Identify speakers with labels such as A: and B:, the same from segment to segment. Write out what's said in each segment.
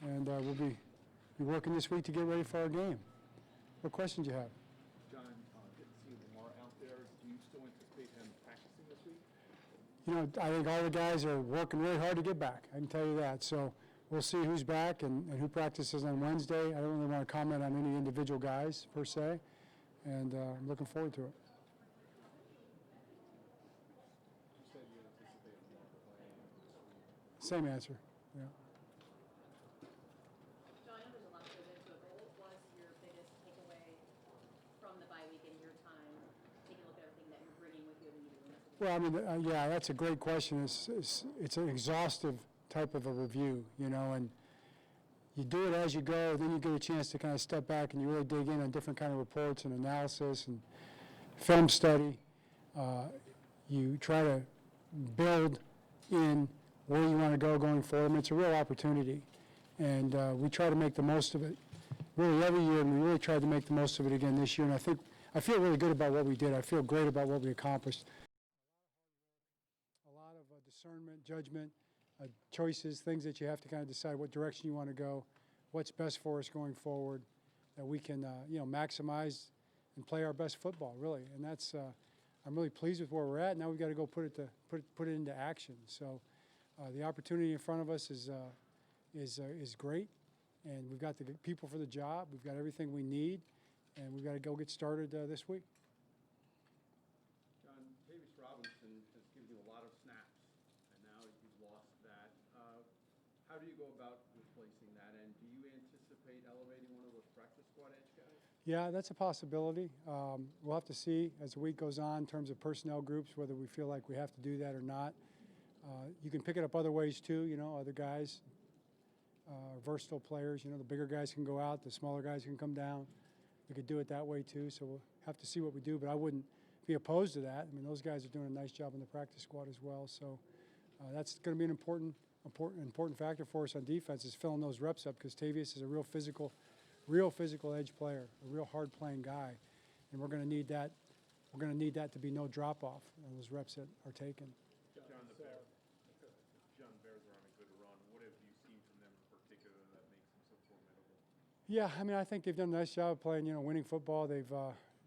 A: and we'll be working this week to get ready for our game. What questions do you have?
B: John, good to see Lamar out there. Do you still anticipate him practicing this week?
A: You know, I think all the guys are working really hard to get back. I can tell you that. So we'll see who's back and who practices on Wednesday. I don't really want to comment on any individual guys per se, and I'm looking forward to it.
B: You said you anticipate Lamar playing this week.
A: Same answer. Yeah.
C: John, I know there's a lot that goes into it, but what was your biggest takeaway from the bye week in your time, taking a look at everything that you're bringing with you in the meeting?
A: Well, I mean, yeah, that's a great question. It's an exhaustive type of a review, you know, and you do it as you go, then you get a chance to kind of step back and you really dig in on different kind of reports and analysis and film study. You try to build in where you want to go going forward. I mean, it's a real opportunity, and we try to make the most of it really every year, and we really tried to make the most of it again this year, and I feel really good about what we did. I feel great about what we accomplished. A lot of discernment, judgment, choices, things that you have to kind of decide what direction you want to go, what's best for us going forward, that we can maximize and play our best football, really. And that's I'm really pleased with where we're at. Now we've got to go put it into action. So the opportunity in front of us is great, and we've got the people for the job. We've got everything we need, and we've got to go get started this week.
B: John, Davis Robinson has given you a lot of snaps, and now you've lost that. How do you go about replacing that, and do you anticipate elevating one of those practice squad edge guys?
A: Yeah, that's a possibility. We'll have to see as the week goes on in terms of personnel groups whether we feel like we have to do that or not. You can pick it up other ways too, you know, other guys, versatile players. You know, the bigger guys can go out, the smaller guys can come down. We could do it that way too, so we'll have to see what we do, but I wouldn't be opposed to that. I mean, those guys are doing a nice job in the practice squad as well, so that's going to be an important factor for us on defense is filling those reps up, because Tavius is a real physical edge player, a real hard-playing guy, and we're going to need that. We're going to need that to be no drop-off on those reps that are taken.
B: John, the Bears are on a good run. What have you seen from them in particular that makes them so formidable?
A: Yeah, I mean, I think they've done a nice job of playing, winning football. They're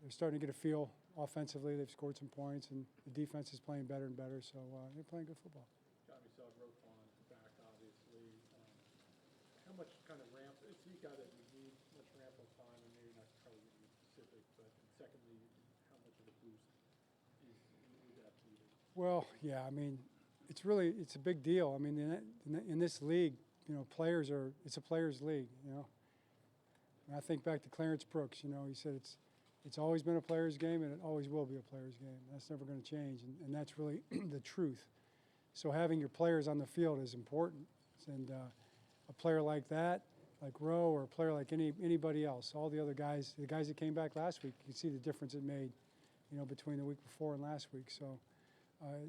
A: starting to get a feel offensively. They've scored some points, and the defense is playing better and better. So they're playing good football.
D: John, we saw Roquan back, obviously. How much kind of ramp? It's a guy that you need much ramp up time, and maybe not probably be specific, but secondly, how much of a boost is that needed?
A: Well, yeah, I mean, it's a big deal. I mean, in this league, it's a players' league, you know. And I think back to Clarence Brooks, you know, he said it's always been a players' game, and it always will be a players' game. That's never going to change, and that's really the truth. So having your players on the field is important, and a player like that, like Rowe, or a player like anybody else, all the other guys, the guys that came back last week, you can see the difference it made, you know, between the week before and last week. So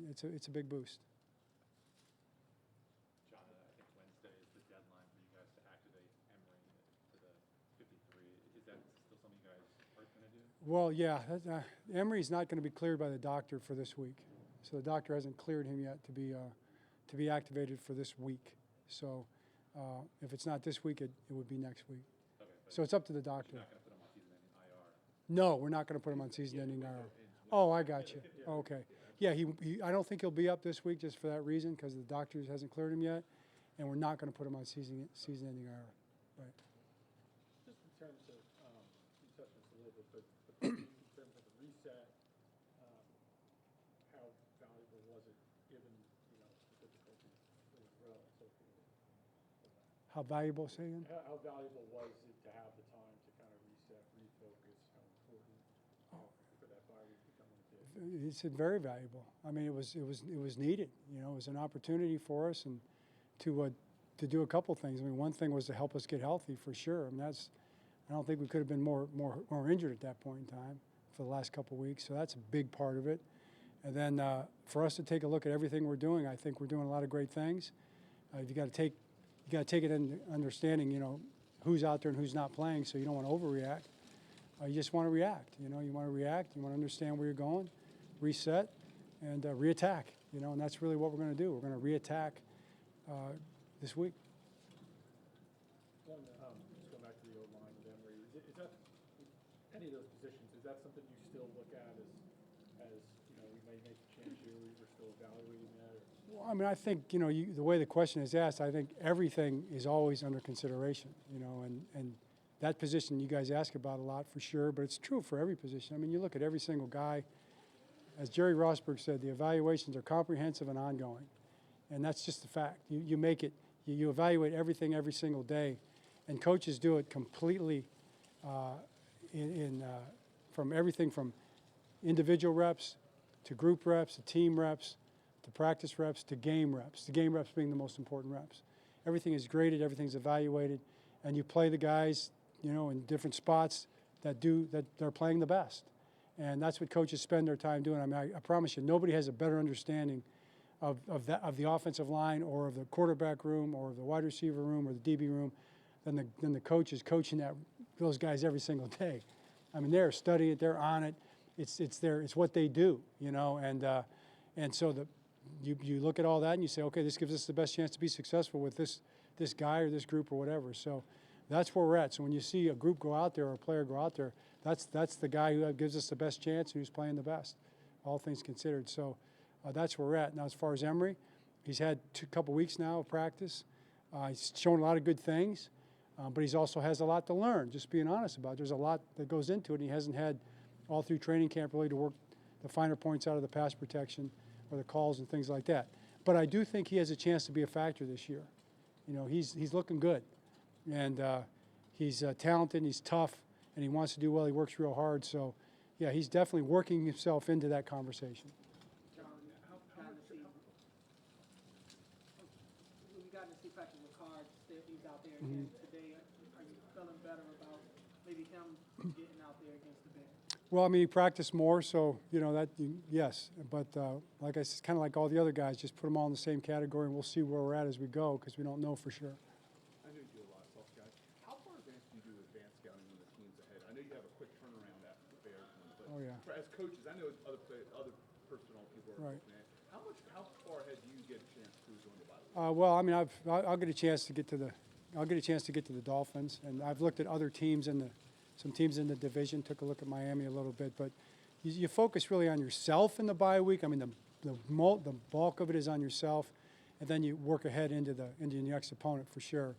A: it's a big boost.
E: John, I think Wednesday is the deadline for you guys to activate Emery to the 53. Is that still something you guys are going to do?
A: Well, yeah, Emery's not going to be cleared by the doctor for this week, so the doctor hasn't cleared him yet to be activated for this week. So if it's not this week, it would be next week.
E: Okay,
A: so it's up to the doctor.
E: You're not going to put him on season-ending IR?
A: No, we're not going to put him on season-ending IR. Oh, I got you. Okay. Yeah, I don't think he'll be up this week just for that reason, because the doctor hasn't cleared him yet, and we're not going to put him on season-ending IR. Right.
D: Just in terms of, you touched on this a little bit, but in terms of the reset, how valuable was it given, you know, the difficulties with Rowe and so forth?
A: How valuable, say again?
D: How valuable was it to have the time to kind of reset, refocus? How important for that bye week becoming a bit?
A: It's very valuable. I mean, it was needed. You know, it was an opportunity for us, and to do a couple things. I mean, one thing was to help us get healthy for sure. I mean, I don't think we could have been more injured at that point in time for the last couple of weeks. So that's a big part of it. And then for us to take a look at everything we're doing, I think we're doing a lot of great things. You got to take it into understanding, you know, who's out there and who's not playing. So you don't want to overreact. You just want to react. You know, you want to react. You want to understand where you're going, reset, and reattack. You know, and that's really what we're going to do. We're going to reattack this week.
D: One, just going back to the O-line with Emory, is that, any of those positions, is that something you still look at as, you know, we may make a change here, we're still evaluating that? Or?
A: Well, I mean, I think, you know, the way the question is asked, I think everything is always under consideration, you know, and that position you guys ask about a lot for sure, but it's true for every position. I mean, you look at every single guy, as Jerry Rosberg said, the evaluations are comprehensive and ongoing, and that's just the fact. You make it, you evaluate everything every single day, and coaches do it completely from everything from individual reps to group reps to team reps to practice reps to game reps. The game reps being the most important reps. Everything is graded, everything's evaluated, and you play the guys, you know, in different spots that they're playing the best. And that's what coaches spend their time doing. I mean, I promise you, nobody has a better understanding of the offensive line or of the quarterback room or the wide receiver room or the DB room than the coaches coaching those guys every single day. I mean, they're studying it, they're on it. It's what they do, you know. And so you look at all that and you say, okay, this gives us the best chance to be successful with this guy or this group or whatever. So that's where we're at. So when you see a group go out there or a player go out there, that's the guy who gives us the best chance and who's playing the best, all things considered. So that's where we're at. Now, as far as Emory, he's had a couple weeks now of practice. He's shown a lot of good things, but he also has a lot to learn, just being honest about it. There's a lot that goes into it, and he hasn't had all through training camp really to work the finer points out of the pass protection or the calls and things like that. But I do think he has a chance to be a factor this year. You know, he's looking good, and he's talented, and he's tough, and he wants to do well. He works real hard. So, yeah, he's definitely working himself into that conversation.
F: We got to see Patrick Ricard, he's out there again today. Are you feeling better about maybe him getting out there against the Bears?
A: Well, I mean, he practiced more, so, you know, yes. But like I said, kind of like all the other guys, just put them all in the same category, and we'll see where we're at as we go because we don't know for sure.
B: I know you do a lot of stuff, guys. How far advanced do you do advanced scouting when the team's ahead? I know you have a quick turnaround after the Bears one, but
A: Oh, yeah.
B: as coaches, I know other personnel people are
A: Right.
B: looking at. How far ahead do you get a chance to during the bye week?
A: Well, I mean, I'll get a chance to get to the Dolphins, and I've looked at other teams some teams in the division. Took a look at Miami a little bit, but you focus really on yourself in the bye week. I mean, the bulk of it is on yourself, and then you work ahead into your next opponent for sure,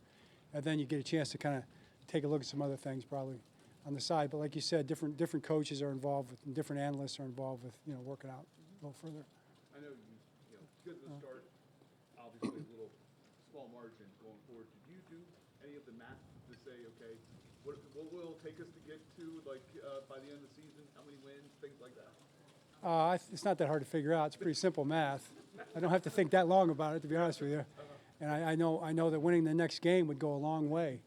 A: and then you get a chance to kind of take a look at some other things probably on the side. But like you said, different coaches are involved with, and different analysts are involved with, you know, working out a little further.
B: I know you know, good to the start. Obviously, a little small margin going forward. Did you do any of the math to say, okay, what will it take us to get to, like, by the end of the season? How many wins, things like that?
A: It's not that hard to figure out. It's pretty simple math. I don't have to think that long about it, to be honest with you. And I know that winning the next game would go a long way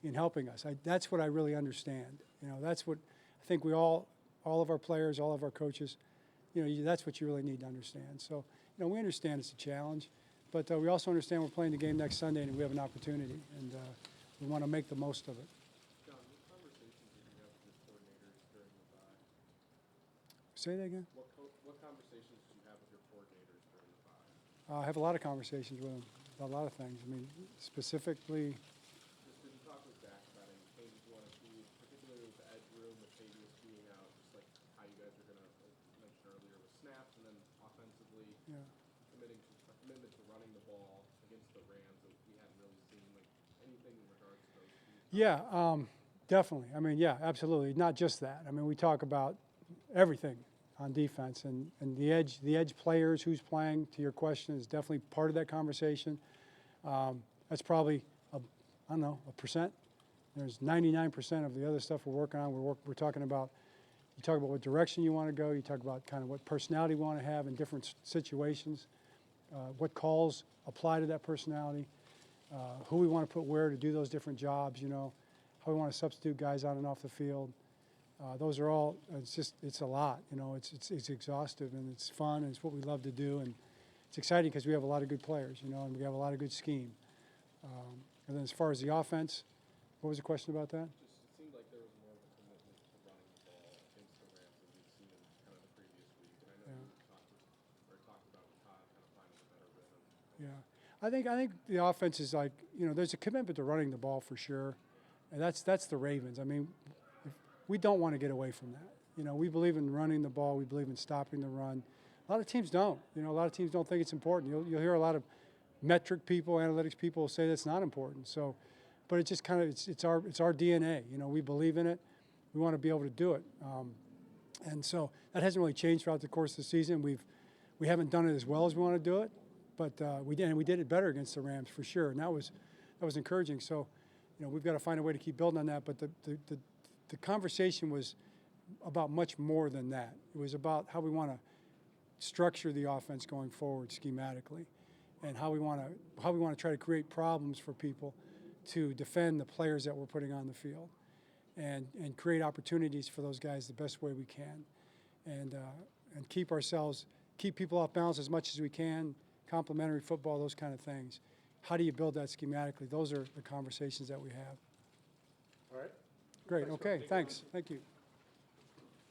A: in helping us. That's what I really understand. You know, that's what I think we all of our players, all of our coaches, you know, that's what you really need to understand. So, you know, we understand it's a challenge, but we also understand we're playing the game next Sunday and we have an opportunity, and we want to make the most of it.
E: John, what conversations did you have with your coordinators during the bye?
A: Say that again?
E: What conversations did you have with your coordinators during the bye?
A: I have a lot of conversations with them about a lot of things. I mean, specifically.
E: Just did you talk with Zach about any changes you want to see, particularly with the edge room, with Fabius being out, just like how you guys are going to, like you mentioned earlier, with snaps, and then offensively
A: Yeah.
E: commitment to running the ball against the Rams that we hadn't really seen, like anything in regards to those two?
A: Yeah, definitely. I mean, yeah, absolutely. Not just that. I mean, we talk about everything on defense, and the edge players, who's playing, to your question, is definitely part of that conversation. That's probably, I don't know, a percent. There's 99% of the other stuff we're working on. We're talking about, you talk about what direction you want to go. You talk about kind of what personality we want to have in different situations, what calls apply to that personality, who we want to put where to do those different jobs, you know, how we want to substitute guys on and off the field. Those are all, it's a lot, you know, it's exhaustive, and it's fun, and it's what we love to do, and it's exciting because we have a lot of good players, you know, and we have a lot of good scheme. And then as far as the offense, what was the question about that?
E: Just it seemed like there was more of a commitment to running the ball against the Rams than we've seen in kind of the previous week. And I know you talked about with Todd kind of finding a better rhythm.
A: Yeah. I think the offense is like, there's a commitment to running the ball for sure, and that's the Ravens. I mean, we don't want to get away from that. We believe in running the ball. We believe in stopping the run. A lot of teams don't. A lot of teams don't think it's important. You'll hear a lot of metric people, analytics people say that's not important. So, but it's just kind of it's our DNA. We believe in it. We want to be able to do it. And so that hasn't really changed throughout the course of the season. We haven't done it as well as we want to do it, but we did it better against the Rams for sure, and that was encouraging. So, we've got to find a way to keep building on that. But the conversation was about much more than that. It was about how we want to structure the offense going forward schematically, and how we want to try to create problems for people to defend the players that we're putting on the field, and create opportunities for those guys the best way we can, and keep people off balance as much as we can, complementary football, those kind of things. How do you build that schematically? Those are the conversations that we have.
D: All right.
A: Great, okay, thanks. Thank you.